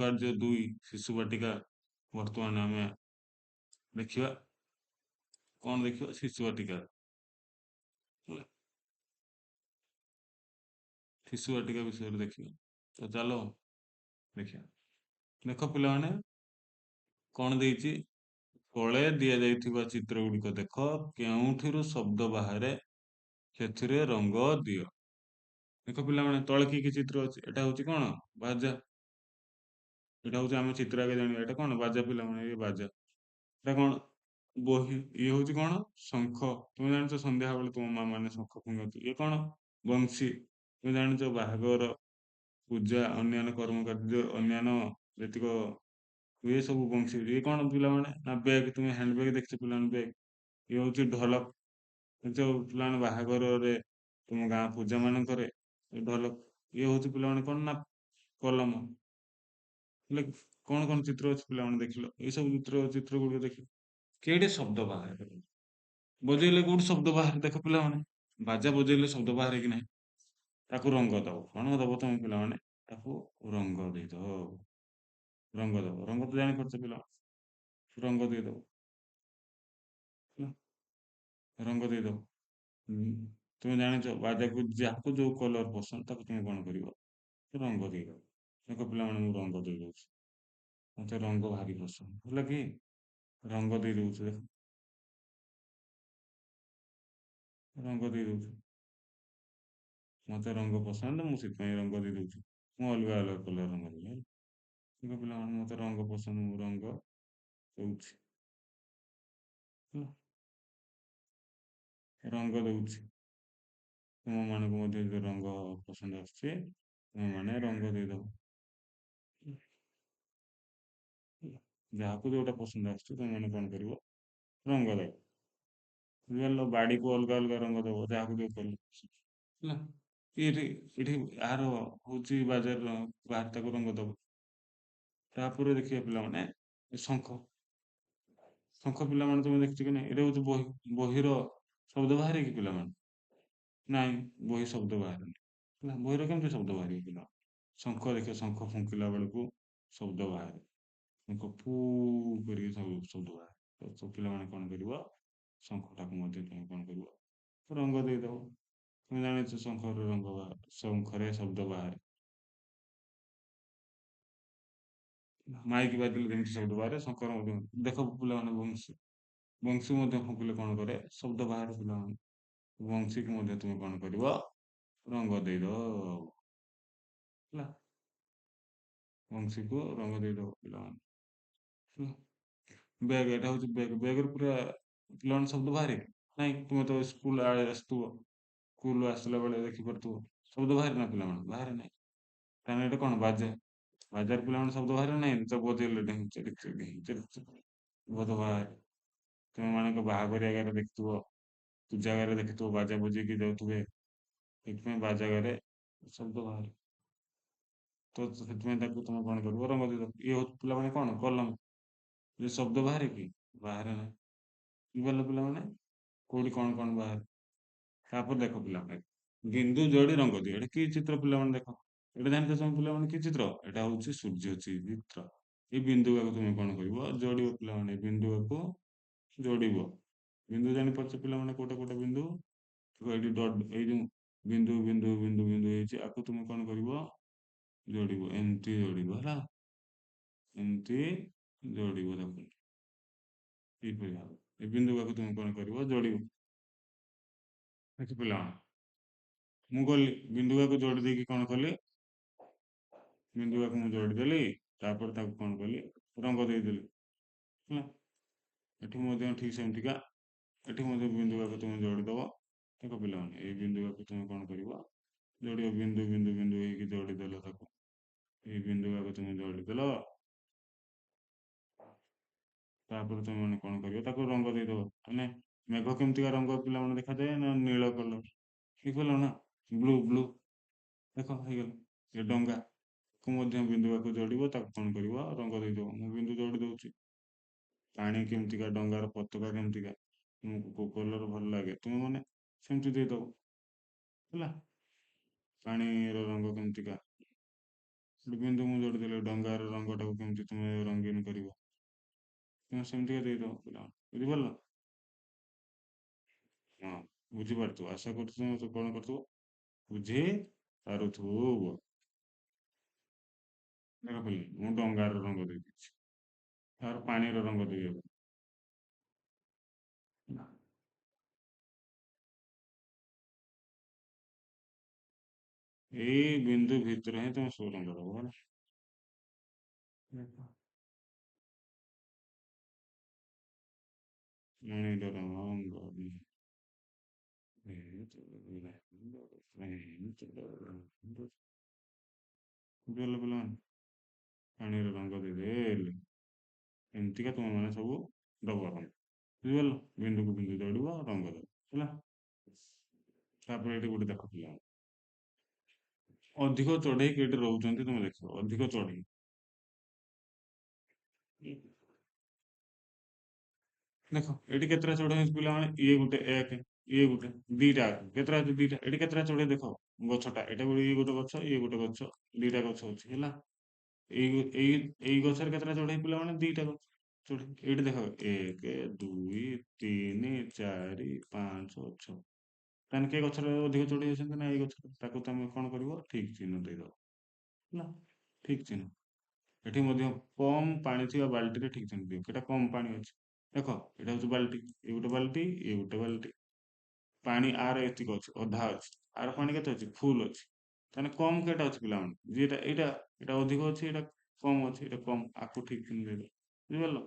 କାର୍ଯ୍ୟ 2 ଶିଶୁ ବାଟିକା ବର୍ତ୍ତମାନ ଆମେ ଦେଖିବା। କଣ ଦେଖିବା? ଶିଶୁ ବାଟିକା ହେଲା। ଶିଶୁ ବାଟିକା ବିଷୟରେ ଦେଖିବା। ତ ଚାଲ ଦେଖିବା। ଦେଖ ପିଲାମାନେ, କଣ ଦେଇଛି? ତଳେ ଦିଆଯାଇଥିବା ଚିତ୍ର ଗୁଡ଼ିକ ଦେଖ, କେଉଁଥିରୁ ଶବ୍ଦ ବାହାରେ ସେଥିରେ ରଙ୍ଗ ଦିଅ। ଦେଖ ପିଲାମାନେ, ତଳେ କି କି ଚିତ୍ର ଅଛି? ଏଟା ହଉଛି କଣ? ବାଜା। ଏଟା ହଉଛି ଆମେ ଚିତ୍ର ଆগে ଜାଣିବା। ଏଟା କଣ? ବାଜା ପିଲାମାନେ, ଇଏ ବାଜା। ଏଟା କଣ? ବହି। ଇଏ ହଉଛି କଣ? ଶଙ୍ଖ। ତୁମେ ଜାଣିଛ ସନ୍ଧ୍ୟା ବେଳେ ତୁମ ମା ମାନେ ଶଙ୍ଖ ଫୁଙ୍କନ୍ତି। ଇଏ କଣ? ବଂଶୀ। ତୁମେ ଜାଣିଛ ବାହାଘର, ପୂଜା, ଅନ୍ୟାନ୍ୟ କର୍ମ କାର୍ଯ୍ୟ, ଅନ୍ୟାନ୍ୟ ଯେତିକ ଇଏ ସବୁ ବଂଶୀ। ଇଏ କଣ ପିଲାମାନେ? ନା ବ୍ୟାଗ। ତୁମେ ହ୍ୟାଣ୍ଡ ବ୍ୟାଗ ଦେଖିଛ ପିଲାମାନେ, ବ୍ୟାଗ। ଇଏ ହଉଛି ଢୋଲକ। ଦେଖିଛ ପିଲାମାନେ ବାହାଘରରେ, ତୁମ ଗାଁ ପୂଜା ମାନଙ୍କରେ ଏ ଢୋଲକ। ଇଏ ହଉଛି ପିଲାମାନେ କଣ? ନା କଲମ। ହେଲେ କଣ କଣ ଚିତ୍ର ଅଛି ପିଲାମାନେ ଦେଖିଲ? ଏଇ ସବୁ ଚିତ୍ର ଗୁଡ଼ିକ ଦେଖିଲ। କେଇଟି ଶବ୍ଦ ବାହାରେ? ବଜେଇଲେ କୋଉଠି ଶବ୍ଦ ବାହାରେ? ଦେଖ ପିଲାମାନେ, ବାଜା ବଜେଇଲେ ଶବ୍ଦ ବାହାରେ କି ନାହିଁ? ତାକୁ ରଙ୍ଗ ଦବ। କଣ ଦବ ତମେ ପିଲାମାନେ? ତାକୁ ରଙ୍ଗ ଦେଇଦବ। ରଙ୍ଗ ଦବ। ରଙ୍ଗ ତ ଜାଣିପାରୁଛ ପିଲା, ରଙ୍ଗ ଦେଇଦବ। ହେଲା, ରଙ୍ଗ ଦେଇଦବ। ହୁଁ, ତୁମେ ଜାଣିଛ ବାଜାକୁ ଯାହାକୁ ଯୋଉ କଲର ପସନ୍ଦ ତାକୁ ତୁମେ କଣ କରିବ? ରଙ୍ଗ ଦେଇଦବ। ଦେଖ ପିଲାମାନେ, ମୁଁ ରଙ୍ଗ ଦେଇଦଉଛି। ମତେ ରଙ୍ଗ ଭାରି ପସନ୍ଦ। ହେଲା କି? ରଙ୍ଗ ଦେଇଦଉଛି। ଦେଖ, ରଙ୍ଗ ଦେଇଦଉଛି। ମତେ ରଙ୍ଗ ପସନ୍ଦ, ମୁଁ ସେଥିପାଇଁ ରଙ୍ଗ ଦେଇଦଉଛି। ମୁଁ ଅଲଗା ଅଲଗା କଲର ରଙ୍ଗ ଦେବି। ହେଲା, ଦେଖ ପିଲାମାନେ, ମତେ ରଙ୍ଗ ପସନ୍ଦ, ମୁଁ ରଙ୍ଗ ଦଉଛି। ହେଲା, ରଙ୍ଗ ଦଉଛି। ତୁମମାନଙ୍କୁ ମଧ୍ୟ ଯଦି ରଙ୍ଗ ପସନ୍ଦ ଆସୁଛି, ତୁମେମାନେ ରଙ୍ଗ ଦେଇଦବ। ହେଲା, ଯାହାକୁ ଯୋଉଟା ପସନ୍ଦ ଆସୁଛି ତୁମେମାନେ କଣ କରିବ? ରଙ୍ଗ ଦବ। ବୁଝିପାରିଲ? ବାଡିକୁ ଅଲଗା ଅଲଗା ରଙ୍ଗ ଦବ, ଯାହାକୁ ଯୋଉ କଲର ପସନ୍ଦ। ହେଲା, ଏଠି ଏଠି ଆର ହଉଛି ବାଜାର ବାହାର, ତାକୁ ରଙ୍ଗ ଦବ। ତାପରେ ଦେଖିବା ପିଲାମାନେ, ଏ ଶଙ୍ଖ। ଶଙ୍ଖ ପିଲାମାନେ ତୁମେ ଦେଖିଛ କି ନାହିଁ? ଏଇଟା ହଉଛି ବହି। ବହିର ଶବ୍ଦ ବାହାରେ କି ପିଲାମାନେ? ନାଇଁ, ବହି ଶବ୍ଦ ବାହାରେନି। ହେଲା, ବହିର କେମିତି ଶବ୍ଦ ବାହାରିବ ପିଲା? ଶଙ୍ଖ ଦେଖିବ, ଶଙ୍ଖ ଫୁଙ୍କିଲା ବେଳକୁ ଶବ୍ଦ ବାହାରେ। ଶଙ୍ଖ ଫୁ କରିକି ସବୁ ଶବ୍ଦ ବାହାରେ। ତ ପିଲାମାନେ କଣ କରିବ? ଶଙ୍ଖଟାକୁ ମଧ୍ୟ ତୁମେ କଣ କରିବ? ରଙ୍ଗ ଦେଇଦବ। ତୁମେ ଜାଣିଛ ଶଙ୍ଖର ରଙ୍ଗ ବାହାରେ, ଶଙ୍ଖରେ ଶବ୍ଦ ବାହାରେ। ମାଇକି ବାଜିଲେ ଯେମିତି ଶବ୍ଦ ବାହାରେ, ଶଙ୍ଖର ମଧ୍ୟ। ଦେଖ ପିଲାମାନେ, ବଂଶୀ। ବଂଶୀ ମଧ୍ୟ ଫୁଙ୍କିଲେ କଣ କରେ? ଶବ୍ଦ ବାହାରେ ପିଲାମାନେ। ବଂଶୀକୁ ମଧ୍ୟ ତୁମେ କଣ କରିବ? ରଙ୍ଗ ଦେଇଦବ। ହେଲା, ବଂଶୀକୁ ରଙ୍ଗ ଦେଇଦବ ପିଲାମାନେ। ହେଲା, ବ୍ୟାଗ। ଏଟା ହଉଛି ବ୍ୟାଗ। ବ୍ୟାଗରେ ପୁରା ପିଲାମାନେ ଶବ୍ଦ ବାହାରେ? ନାଇଁ, ତୁମେ ତ ସ୍କୁଲ ଆସୁଥିବ, ସ୍କୁଲରୁ ଆସିଲା ବେଳେ ଦେଖିପାରୁଥିବ, ଶବ୍ଦ ବାହାରେ ନା ପିଲାମାନେ? ବାହାରେ ନାହିଁ। କାରଣ ଏଟା କଣ? ବାଜା। ବାଜାର ପିଲାମାନେ ଶବ୍ଦ ବାହାରେ ନାହିଁ? ତ ବଜେଇଲେ ଢେଙ୍କି ଢିଙ୍କି ଢିଙ୍କି ଶବ୍ଦ ବାହାରେ। ତୁମେ ମାନଙ୍କ ବାହାଘରିଆ ଜାଗାରେ ଦେଖିଥିବ, ପୂଜା ଜାଗାରେ ଦେଖିଥିବ, ବାଜା ବଜେଇକି ଯାଉଥିବେ। ସେଥିପାଇଁ ବାଜା ଜାଗାରେ ଶବ୍ଦ ବାହାରେ। ତ ସେଥିପାଇଁ ତାକୁ ତମେ କଣ କରିବ? ରଙ୍ଗ ଦେଇଦବ। ଇଏ ହଉଛି ପିଲାମାନେ କଣ? କଲମ। ଯେ ଶବ୍ଦ ବାହାରେ କି? ବାହାରେ ନାହିଁ। ବୁଝିପାରିଲ ପିଲାମାନେ? କୋଉଠି କଣ କଣ ବାହାରେ? ତାପରେ ଦେଖ ପିଲାମାନେ, ବିନ୍ଦୁ ଯୋଡ଼ି ରଙ୍ଗ ଦିଅ। ଏଟା କି ଚିତ୍ର ପିଲାମାନେ? ଦେଖ, ଏଟା ଜାଣିଛ ତମେ ପିଲାମାନେ କି ଚିତ୍ର? ଏଟା ହଉଛି ସୂର୍ଯ୍ୟ ଚିତ୍ର। ଏଇ ବିନ୍ଦୁକୁ ତୁମେ କଣ କରିବ? ଯୋଡ଼ିବ ପିଲାମାନେ। ବିନ୍ଦୁକୁ ଯୋଡ଼ିବ। ବିନ୍ଦୁ ଜାଣିପାରୁଛ ପିଲାମାନେ, କୋଉଟା କୋଉଟା ବିନ୍ଦୁ? ଦେଖ ଏଇଠି ଡଟ୍, ଏଇ ଯୋଉ ବିନ୍ଦୁ ବିନ୍ଦୁ ବିନ୍ଦୁ ବିନ୍ଦୁ ହେଇଛି, ଆକୁ ତୁମେ କଣ କରିବ? ଯୋଡ଼ିବ। ଏମିତି ଯୋଡ଼ିବ। ହେଲା, ଏମିତି ଯୋଡ଼ିବ। ତାକୁ ଏଇପରି ଭାବେ ଏ ବିନ୍ଦୁକୁ ତୁମେ କଣ କରିବ? ଯୋଡ଼ିବ। ଦେଖ ପିଲାମାନେ, ମୁଁ ଗଲି ବିନ୍ଦୁକୁ ଯୋଡ଼ି ଦେଇକି କଣ କଲି? ବିନ୍ଦୁକୁ ମୁଁ ଯୋଡ଼ିଦେଲି। ତାପରେ ତାକୁ କଣ କଲି? ରଙ୍ଗ ଦେଇଦେଲି। ହେଲା, ଏଠି ମଧ୍ୟ ଠିକ୍ ସେମିତିକା, ଏଠି ମଧ୍ୟ ବିନ୍ଦୁକୁ ତୁମେ ଯୋଡ଼ିଦବ। ଦେଖ ପିଲାମାନେ, ଏଇ ବିନ୍ଦୁକୁ ତୁମେ କଣ କରିବ? ଯୋଡ଼ିବ। ବିନ୍ଦୁ ବିନ୍ଦୁ ବିନ୍ଦୁ ହେଇକି ଯୋଡ଼ିଦେଲ ତାକୁ। ଏଇ ବିନ୍ଦୁକୁ ତୁମେ ଯୋଡ଼ିଦେଲ। ତାପରେ ତୁମେ ମାନେ କଣ କରିବ? ତାକୁ ରଙ୍ଗ ଦେଇଦବ। ମାନେ ମେଘ କେମିତିକା ରଙ୍ଗ ପିଲାମାନେ ଦେଖାଯାଏ? ନା ନୀଳ କଲର। ହେଇଗଲା ନା? Blue blue. ଦେଖ ହେଇଗଲା। ଏ ଡଙ୍ଗା କୁ ମଧ୍ୟ ବିନ୍ଦୁକୁ ଯୋଡ଼ିବ। ତାକୁ କଣ କରିବ? ରଙ୍ଗ ଦେଇଦବ। ମୁଁ ବିନ୍ଦୁ ଯୋଡ଼ି ଦଉଛି। ପାଣି କେମିତିକା, ଡଙ୍ଗାର ପତାକା କେମିତିକା, ତୁମକୁ କୋଉ କଲର ଭଲ ଲାଗେ, ତୁମେ ମାନେ ସେମିତି ଦେଇଦବ। ହେଲା, ପାଣିର ରଙ୍ଗ କେମିତିକା, ଗୋଟେ ବିନ୍ଦୁ ମୁଁ ଯୋଡ଼ିଦେଲି ଡଙ୍ଗାର ରଙ୍ଗଟାକୁ କେମିତି ତୁମେ ରଙ୍ଗୀନ କରିବ, ତୁମେ ସେମିତିକା ଦେଇଦବ ପିଲାମାନେ, ବୁଝିପାରିଲ? ହଁ, ବୁଝିପାରୁଥିବ, ଆଶା କରୁଛି ତୁମେ ତ କଣ କରୁଥିବ, ବୁଝି ପାରୁଥିବ। ଦେଖ ପିଲା, ମୁଁ ଡଙ୍ଗାର ରଙ୍ଗ ଦେଇଦେଇଛି, ତାର ପାଣିର ରଙ୍ଗ ଦେଇ ହବ। ଏଇ ବିନ୍ଦୁ ଭିତରେ ହିଁ ତମେ ସବୁ ରଙ୍ଗ ଦବ ହେଲା। ମଣିର ରଙ୍ଗ ବୁଝିଗଲ ପିଲାମାନେ, ପାଣିର ରଙ୍ଗ ଦେଇଦେଲି, ଏମିତିକା ତୁମ ମାନେ ସବୁ ଦବ ରଙ୍ଗ, ବୁଝିପାରିଲ? ବିନ୍ଦୁକୁ ବିନ୍ଦୁ ଯୋଡ଼ିବ, ରଙ୍ଗ ଦବ ହେଲା। ତାପରେ ଏଠି ଗୋଟେ ଦେଖ ପିଲା, ଅଧିକ ଚଢ଼େଇ ଏଠି ରହୁଛନ୍ତି, ତମେ ଦେଖିବ ଅଧିକ ଚଢ଼େଇ। ଦେଖ ଏଠି କେତେଟା ଚଢ଼େଇ ଅଛି ପିଲାମାନେ, ଇଏ ଗୋଟେ ଏକ, ଇଏ ଗୋଟେ ଦିଟା, କେତେଟା ଅଛି ଦିଟା, ଏଠି କେତେଟା ଚଢ଼େଇ ଦେଖ, ଗଛଟା ଏଇଟା ଗୋଟେ, ଇଏ ଗୋଟେ ଗଛ, ଇଏ ଗୋଟେ ଗଛ, ଦିଟା ଗଛ ଅଛି ହେଲା। ଏଇ ଗଛରେ କେତେଟା ଚଢ଼େଇ ପିଲାମାନେ, ଦିଟା ଗଛ ଚଢ଼େଇ। ଏଇଠି ଦେଖ ଏକ ଦୁଇ ତିନି ଚାରି ପାଞ୍ଚ ଛଅ, ତାହେଲେ କିଏ ଗଛରେ ଅଧିକ ଚଢ଼େଇ ଅଛନ୍ତି ନା ଏଇ ଗଛରେ, ତାକୁ ତମେ କଣ କରିବ, ଠିକ ଚିହ୍ନ ଦେଇଦବ ହେଲା, ଠିକ ଚିହ୍ନ। ଏଠି ମଧ୍ୟ କମ ପାଣି ଥିବା ବାଲ୍ଟିରେ ଠିକ ଚିହ୍ନ ଦିଅ, ଏଟା କମ ପାଣି ଅଛି, ଦେଖ ଏଇଟା ହଉଛି ବାଲ୍ଟି, ଏ ଗୋଟେ ବାଲ୍ଟି, ଏ ଗୋଟେ ବାଲ୍ଟି, ପାଣି ଆର ଏତିକି ଅଛି, ଅଧା ଅଛି, ଆର ପାଣି କେତେ ଅଛି, ଫୁଲ ଅଛି, ତାହେଲେ କମ କେଟା ଅଛି ପିଲାମାନେ, ଯେଟା ଏଇଟା, ଏଇଟା ଅଧିକ ଅଛି, ଏଇଟା କମ ଅଛି, ଏଇଟା କମ, ଆକୁ ଠିକ ଚିହ୍ନ ଦେଇଦବ, ବୁଝିପାରିଲ?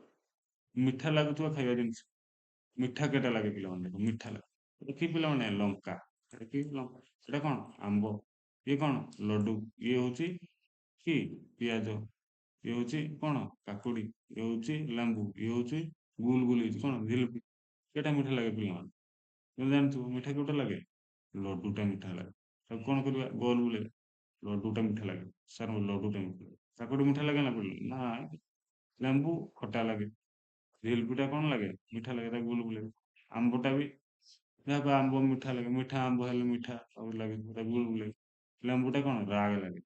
ମିଠା ଲାଗୁଥିବା ଖାଇବା ଜିନିଷ, ମିଠା କେଟା ଲାଗେ ପିଲାମାନେ, ଦେଖ ମିଠା ଲାଗେ, ଏଟା କି ପିଲାମାନେ, ଲଙ୍କା, ଏଟା କି ଲଙ୍କା, ଏଟା କଣ, ଆମ୍ବ, ଇଏ କଣ, ଲଡୁ, ଇଏ ହଉଛି କି ପିଆଜ, ଇଏ ହଉଛି କଣ, କାକୁଡି, ଇଏ ହଉଛି ଲେମ୍ବୁ, ଇଏ ହଉଛି ଗୁଲଗୁଲି, କଣ ଜିଲାପି, କେଟା ମିଠା ଲାଗେ ପିଲାମାନେ, ତମେ ଜାଣିଥିବ ମିଠା କୋଉଟା ଲାଗେ, ଲଡୁଟା ମିଠା ଲାଗେ। ତାକୁ କଣ କରିବା, ଗୋଲ ବୁଲେଇବା, ଲଡୁଟା ମିଠା ଲାଗେ, ସାର୍ ଲଡୁଟା ମିଠା ଲାଗେ, କାକୁଡି ମିଠା ଲାଗେ ନା ପିଲା, ନା ଲେମ୍ବୁ ଖଟା ଲାଗେ, ଜିଲାପିଟା କଣ ଲାଗେ, ମିଠା ଲାଗେ, ତାକୁ ଗୁଲ ବୁଲେଇବା, ଆମ୍ବଟା ବି, ଯାହାକୁ ଆମ୍ବ ମିଠା ଲାଗେ, ମିଠା ଆମ୍ବ ହେଲେ ମିଠା ସବୁ ଲାଗେ, ତାକୁ ଗୁଲ ବୁଲେଇବା, ଲେମ୍ବୁଟା କଣ, ରାଗ ଲାଗେ,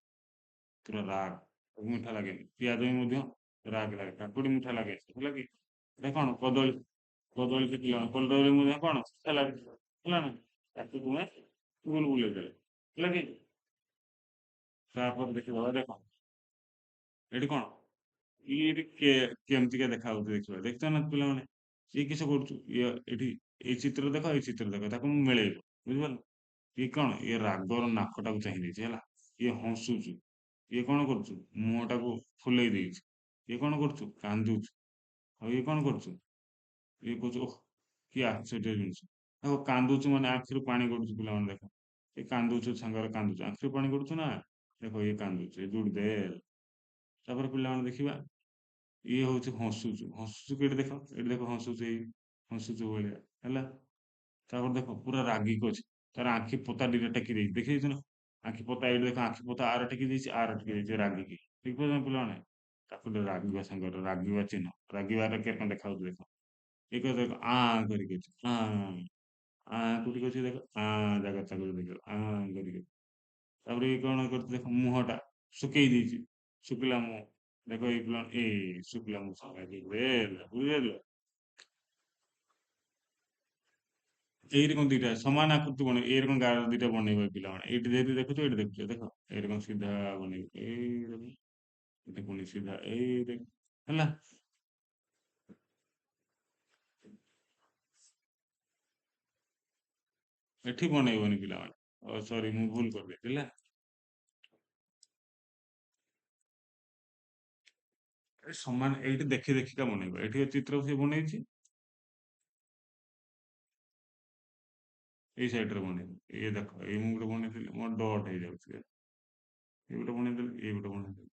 ପୁରା ରାଗ, ତାକୁ ମିଠା ଲାଗେନି, ପିଆଜ ବି ମଧ୍ୟ ରାଗ ଲାଗେ, କାକୁଡି ମିଠା ଲାଗେ, ହେଲା କି, এটা କଣ, କଦଳୀ, କଦଳୀ କି ପିଲା, କଦଳୀ ମଧ୍ୟ କଣ ମିଠା ଲାଗେ, ହେଲା ନା, ତାକୁ ତୁମେ ଗୁଲ ବୁଲେଇ ଦେଲେ, ହେଲା କି? ତାପରେ ଦେଖିବା, ଦେଖ ଏଠି କଣ, ଏଠି କେମିତିକା ଦେଖା ହଉଛି ଦେଖିବା, ଦେଖିଛ ନା ପିଲାମାନେ, ଇଏ କିସ କରୁଛୁ, ଇଏ ଏଠି ଏଇ ଚିତ୍ର ଦେଖ, ଏଇ ଚିତ୍ର ଦେଖ, ତାକୁ ମୁଁ ମିଳେଇବ, ବୁଝିପାରିଲ? ଇଏ କଣ, ଇଏ ରାଗର ନାକଟାକୁ ଚାହିଁ ଦେଇଛି ହେଲା, ଇଏ ହସୁଛୁ, ଇଏ କଣ କରୁଛୁ, ମୁହଁଟାକୁ ଫୁଲେଇ ଦେଇଛି, ଇଏ କଣ କରୁଛୁ, କାନ୍ଦୁଛୁ, ଆଉ ଇଏ କଣ କରୁଛୁ, ଇଏ କହୁଛୁ ଓହ, କି ଆଶ୍ଚର୍ଯ୍ୟ ଜିନିଷ, ଦେଖ କାନ୍ଦୁଛୁ ମାନେ ଆଖିରୁ ପାଣି ଗଡୁଛି ପିଲାମାନେ, ଦେଖ ଏ କାନ୍ଦୁଛୁ, ସାଙ୍ଗରେ କାନ୍ଦୁଛୁ, ଆଖିରୁ ପାଣି ଗଡୁଛୁ ନା, ଦେଖ ଇଏ କାନ୍ଦୁଛୁ, ଏ ଯୋଡ଼ି ଦେ, ତାପରେ ପିଲାମାନେ ଦେଖିବା, ଇଏ ହଉଛି ହସୁଛୁ, ହସୁଛୁ କି ଏଠି ଦେଖ, ଏଠି ଦେଖ ହସୁଛୁ, ଏଇ ହସୁଛୁ ଭଳିଆ ହେଲା। ତାପରେ ଦେଖ ପୁରା ରାଗିକି ଅଛି, ତାର ଆଖି ପତା ଦିଟା ଟେକି ଦେଇଛି, ଦେଖି ଦେଇଛୁ ନା, ଆଖି ପତା ଏଇଠି ଦେଖ, ଆଖି ପତା ଆର ଟେକି ଦେଇଛି, ଆର ଟେକି ଦେଇଛି ରାଗିକି, ଠିକ କହୁଛନ୍ତି ପିଲାମାନେ, ତାକୁ ଗୋଟେ ରାଗିବା ସାଙ୍ଗରେ, ରାଗିବା ଚିହ୍ନ, ରାଗିବାର କେମିତି ଦେଖାଉଛି ଦେଖ, ଏ କଥା ଦେଖ, କରିକି ଅଛି, କୋଉଠିକି ଅଛି ଦେଖ, ଜାଗା ତାକୁ ଦେଖ, କରିକି, ତାପରେ ଏଇ କଣ କରୁଛି ଦେଖ, ମୁହଁ ଟା ଶୁକେଇ ଦେଇଛି, ଶୁଖିଲା ମୁହଁ, ଦେଖ ଏଇ ପିଲା, ଏଇ ଶୁଖିଲା ମୁହଁ, ବୁଝିପାରିଲ? ଏଇରେ କଣ ଦିଟା ସମାନ ଆକୃତି ବନେଇ, ଏଇରେ କଣ ଗାର ଦିଟା ବନେଇବ ଏ ପିଲାମାନେ, ଏଇଠି ଯେହେତୁ ଦେଖୁଛ, ଏଇଠି ଦେଖୁଛ, ଦେଖ ଏଇରେ କଣ ସିଧା ବନେଇବ, ଏଇ ଦେଖ, ଏଠି ପୁଣି ସିଧା, ଏଇ ଦେଖ, ହେଲା। ଏଠି ବନେଇବନି ପିଲାମାନେ, ସରି ମୁଁ ଭୁଲ କରିଦେଇଥିଲି ହେଲା। ଏ ସମାନ ଏଇଠି ଦେଖି ଦେଖିକା ବନେଇବ, ଏଠି ଏ ଚିତ୍ର ସେ ବନେଇଛି, ଏଇ ସାଇଡରେ ବନେଇବ, ଇଏ ଦେଖ, ଏଇ ମୁଁ ଗୋଟେ ବନେଇଥିଲି, ମୋର ଡଟ୍ ହେଇଯାଉଛି, ଏଇ ଗୋଟେ ବନେଇଦେଲି, ଏଇ ଗୋଟେ ବନେଇଦେଲି,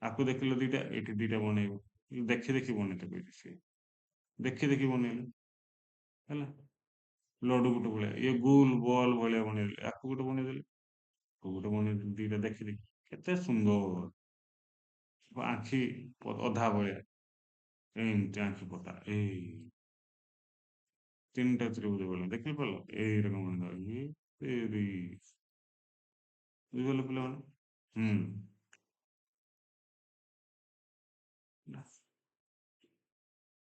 ଆକୁ ଦେଖିଲ ଦିଟା, ଏଇଠି ଦିଟା ବନେଇବ, ଦେଖି ଦେଖି ବନେଇତେ କହିଛି ସିଏ, ଦେଖି ଦେଖି ବନେଇଲେ ହେଲା। ଲଡୁ ଗୋଟେ ଭଳିଆ, ଇଏ ଗୁଲ ବଲ ଭଳିଆ ବନେଇଦେଲେ, ଆକୁ ଗୋଟେ ବନେଇଦେଲେ, ଆକୁ ଗୋଟେ ବନେଇଦେଲେ, ଦିଟା ଦେଖି ଦେଖି, କେତେ ସୁନ୍ଦର, ଆଖି ଅଧା ଭଳିଆ, ଏମିତି ଆଖି ପତା, ଏଇ ତିନିଟା ତ୍ରିଭୁଜ ଭଳିଆ, ଦେଖି ପାରିଲ, ଏଇରକମ ବନେଇଦବ, ବୁଝିପାରିଲ ପିଲାମାନେ? ହୁଁ।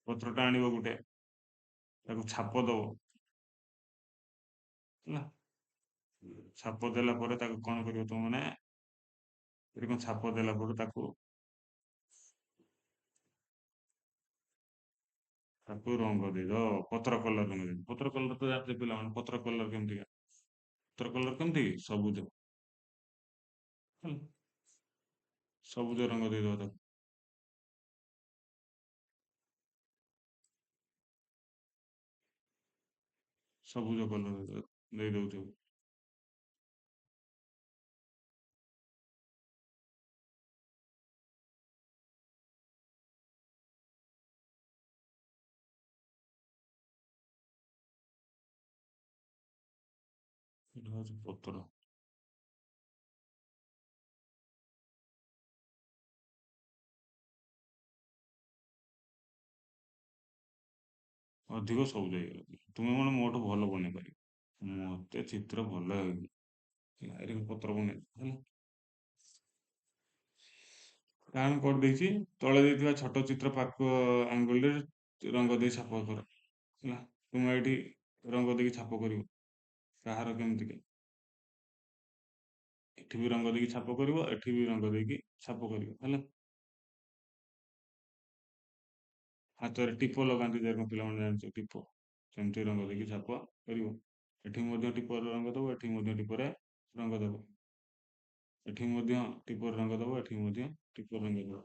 ପତ୍ରଟା ଆଣିବ ଗୋଟେ, ତାକୁ ଛାପ ଦବ ହେଲା। ଛାପ ଦେଲା ପରେ ତାକୁ କଣ କରିବ ତମେ ମାନେ, ଏଠି କଣ ଛାପ ଦେଲା ପରେ ତାକୁ ରଙ୍ଗ ଦେଇଦବ, ପତ୍ର କଲର ରଙ୍ଗ ଦେଇଦବ। ପତ୍ର କଲର ତ ଜାଣିଛ ପିଲାମାନେ, ପତ୍ର କଲର କେମିତିକା? ପତ୍ର କଲର କେମିତି? ସବୁଜ ହେଲା, ସବୁଜ ରଙ୍ଗ ଦେଇଦବ ତାକୁ। ସବୁଜ କଲର ଦେଇଦଉଥିବ। ଏଇଟା ହଉଛି ପତ୍ର। ଅଧିକ ସବୁଜ ହେଇଗଲା, ତୁମେ ମାନେ ମୋଠୁ ଭଲ ବନେଇ ପାରିବ। ମତେ ଚିତ୍ର ଭଲ ହେଇନି, ଏଠି ପତ୍ର ବନେଇ ହେଲା। କାରଣ କରିଦେଇଛି, ତଳେ ଦେଇଥିବା ଛୋଟ ଚିତ୍ର ପାଖ ଆଙ୍ଗୁଳିରେ ରଙ୍ଗ ଦେଇ ଛାପ କର ହେଲା। ତୁମେ ଏଠି ରଙ୍ଗ ଦେଇକି ଛାପ କରିବ, କାହାର କେମିତି, ଏଠି ବି ରଙ୍ଗ ଦେଇକି ଛାପ କରିବ, ଏଠି ବି ରଙ୍ଗ ଦେଇକି ଛାପ କରିବ ହେଲା। ହାତରେ ଟିପ ଲଗାନ୍ତି ଯାକ ପିଲାମାନେ ଜାଣିଛ, ଟିପ, ସେମିତି ରଙ୍ଗ ଦେଇକି ଛାପ କରିବ। ଏଠି ମଧ୍ୟ ଟିପରେ ରଙ୍ଗ ଦବ, ଏଠି ମଧ୍ୟ ଟିପରେ ରଙ୍ଗ ଦବ, ଏଠି ମଧ୍ୟ ଟିପରେ ରଙ୍ଗ ଦବ, ଏଠି ମଧ୍ୟ ଟିପରେ ରଙ୍ଗ ଦବ।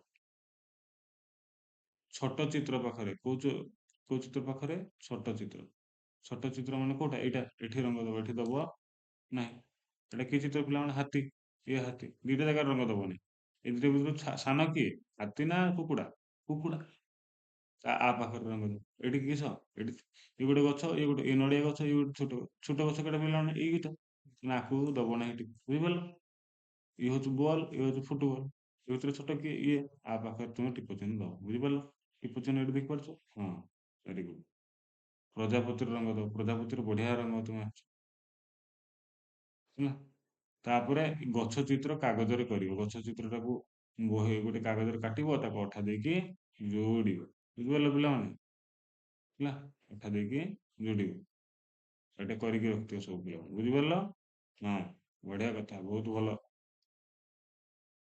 ଛୋଟ ଚିତ୍ର ପାଖରେ କୋଉ ଚିତ୍ର ପାଖରେ? ଛୋଟ ଚିତ୍ର। ଛୋଟ ଚିତ୍ର ମାନେ କୋଉଟା? ଏଇଟା, ଏଠି ରଙ୍ଗ ଦବ, ଏଠି ଦବ ନାହିଁ। ଏଇଟା କି ଚିତ୍ର ପିଲାମାନେ? ହାତୀ। ଇଏ ହାତୀ, ଦିଟା ଜାଗାରେ ରଙ୍ଗ ଦବନି। ଏ ଦିଟା ଭିତରୁ ସାନ କିଏ? ହାତୀ ନା କୁକୁଡ଼ା? କୁକୁଡ଼ା। ଆ ପାଖରେ ରଙ୍ଗ ଦବ। ଏଇଠି କିସ? ଏଠି ଇଏ ଗୋଟେ ଗଛ, ଇଏ ଗୋଟେ, ଇଏ ନଡ଼ିଆ ଗଛ, ଇଏ ଗୋଟେ ଛୋଟ ଛୋଟ ଗଛ, କେଟା ପିଲାମାନେ? ଏଇ ଗୀତ ନା, ଆକୁ ଦବ ନାହିଁ ଏଠି, ବୁଝିପାରିଲ? ଇଏ ହଉଛି ବଲ୍, ଇଏ ହଉଛି ଫୁଟବଲ। ଏ ଭିତରେ ଛୋଟ କିଏ? ଇଏ। ଆ ପାଖରେ ତୁମେ ଟିପ ଚିହ୍ନ ଦବ, ବୁଝିପାରିଲ? ଟିପ ଚିହ୍ନ ଏଠି ଦେଖିପାରୁଛ? ହଁ, ଭେରି ଗୁଡ୍। ପ୍ରଜାପତିର ରଙ୍ଗ ଦବ, ପ୍ରଜାପତିର ବଢିଆ ରଙ୍ଗ ତୁମେ ହେଲା। ତାପରେ ଗଛ ଚିତ୍ର କାଗଜରେ କରିବ, ଗଛ ଚିତ୍ରଟାକୁ ବହି ଗୋଟେ କାଗଜରେ କାଟିବ, ତାକୁ ଅଠା ଦେଇକି ଯୋଡ଼ିବ, ବୁଝିପାରିଲ ପିଲାମାନେ? ହେଲା, ଅଠା ଦେଇକି ଯୋଡ଼ିବ। ସେଇଟା କରିକି ରଖିଥିବ ସବୁ ପିଲାମାନେ, ବୁଝିପାରିଲ? ହଁ, ବଢିଆ କଥା, ବହୁତ ଭଲ।